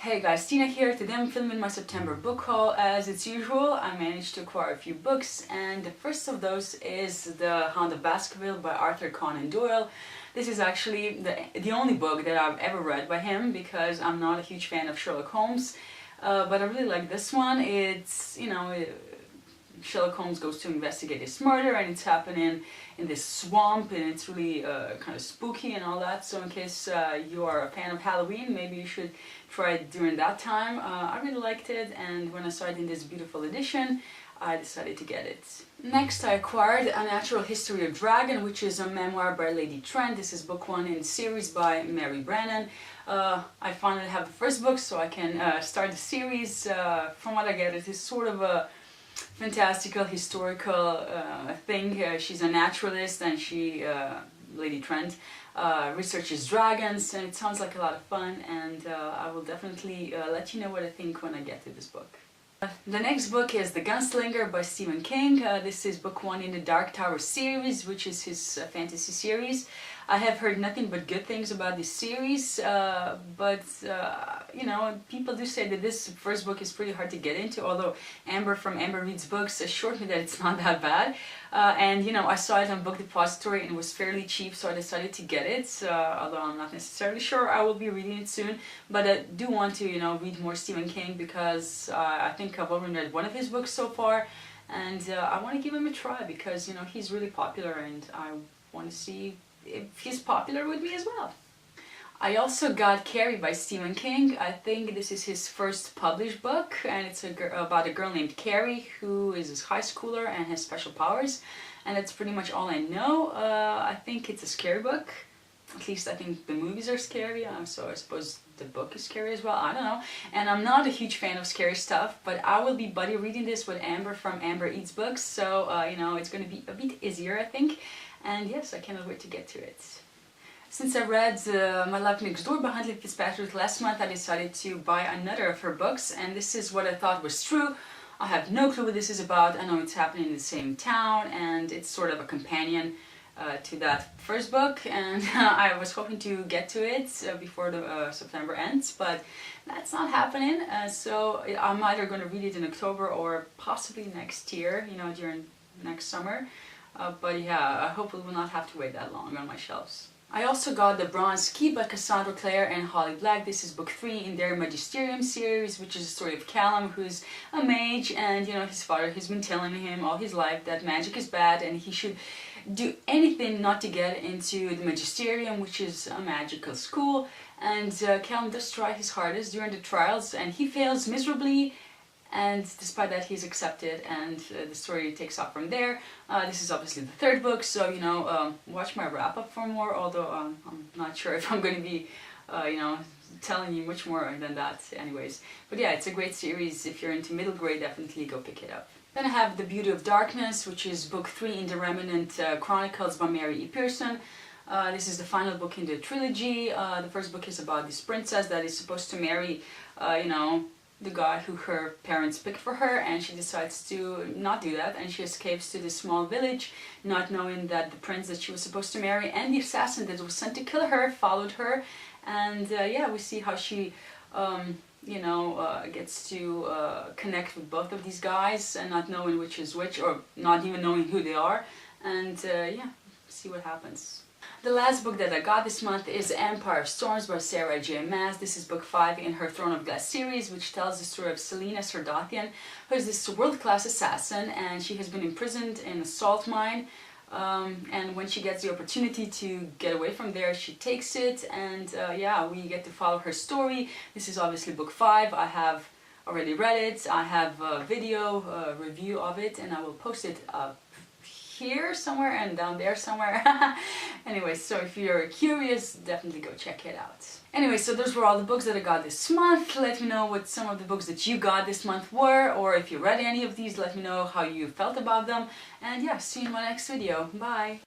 Hey guys, Tina here. Today I'm filming my September book haul. As it's usual, I managed to acquire a few books, and the first of those is The Hound of Baskerville by Arthur Conan Doyle. This is actually the only book that I've ever read by him because I'm not a huge fan of Sherlock Holmes, but I really like this one. It's, Sherlock Holmes goes to investigate this murder and it's happening in this swamp, and it's really kind of spooky and all that. So in case you are a fan of Halloween, maybe you should try it during that time. I really liked it, and when I saw it in this beautiful edition, I decided to get it. Next, I acquired A Natural History of Dragon, which is a memoir by Lady Trent. This is book one in the series by Mary Brannon. I finally have the first book, so I can start the series. From what I get, it is sort of a fantastical, historical thing. She's a naturalist, and she, Lady Trent, researches dragons, and it sounds like a lot of fun, and I will definitely let you know what I think when I get to this book. The next book is The Gunslinger by Stephen King. This is book one in the Dark Tower series, which is his fantasy series. I have heard nothing but good things about this series, but people do say that this first book is pretty hard to get into, although Amber from Amber Reads Books assured me that it's not that bad. I saw it on Book Depository and it was fairly cheap, so I decided to get it, although I'm not necessarily sure I will be reading it soon. But I do want to, read more Stephen King because I think I've only read one of his books so far, and I want to give him a try because, he's really popular, and I want to see if he's popular with me as well. I also got Carrie by Stephen King. I think this is his first published book, and it's about a girl named Carrie who is a high schooler and has special powers, and that's pretty much all I know. I think it's a scary book. At least I think the movies are scary, so I suppose the book is scary as well. I don't know. And I'm not a huge fan of scary stuff, but I will be buddy reading this with Amber from Amber Eats Books, so it's going to be a bit easier, I think. And yes, I cannot wait to get to it. Since I read My Life Next Door by Huntley Fitzpatrick last month, I decided to buy another of her books, and this is what I thought was true. I have no clue what this is about. I know it's happening in the same town, and it's sort of a companion to that first book, and I was hoping to get to it before the September ends, but that's not happening. So I'm either going to read it in October or possibly next year, during next summer. But yeah, I hope we will not have to wait that long on my shelves. I also got The Bronze Key by Cassandra Clare and Holly Black. This is book 3 in their Magisterium series, which is a story of Callum, who's a mage, and his father has been telling him all his life that magic is bad and he should do anything not to get into the Magisterium, which is a magical school. And Callum does try his hardest during the trials, and he fails miserably. And despite that, he's accepted, and the story takes off from there. This is obviously the third book, so watch my wrap-up for more, although I'm not sure if I'm going to be telling you much more than that anyways. But yeah, it's a great series. If you're into middle grade, definitely go pick it up. Then I have The Beauty of Darkness, which is book 3 in the Remnant Chronicles by Mary E. Pearson. This is the final book in the trilogy. The first book is about this princess that is supposed to marry, the guy who her parents picked for her, and she decides to not do that, and she escapes to this small village, not knowing that the prince that she was supposed to marry and the assassin that was sent to kill her followed her. And yeah, we see how she gets to connect with both of these guys, and not knowing which is which, or not even knowing who they are, and yeah, see what happens. The last book that I got this month is Empire of Storms by Sarah J. Maas. This is book 5 in her Throne of Glass series, which tells the story of Selena Sardathian, who is this world-class assassin, and she has been imprisoned in a salt mine. And when she gets the opportunity to get away from there, she takes it, and yeah, we get to follow her story. This is obviously book 5. I have already read it. I have a video review of it, and I will post it up here somewhere and down there somewhere. Anyway, so if you're curious, definitely go check it out. Anyway, so those were all the books that I got this month. Let me know what some of the books that you got this month were, or if you read any of these, let me know how you felt about them. And yeah, see you in my next video. Bye!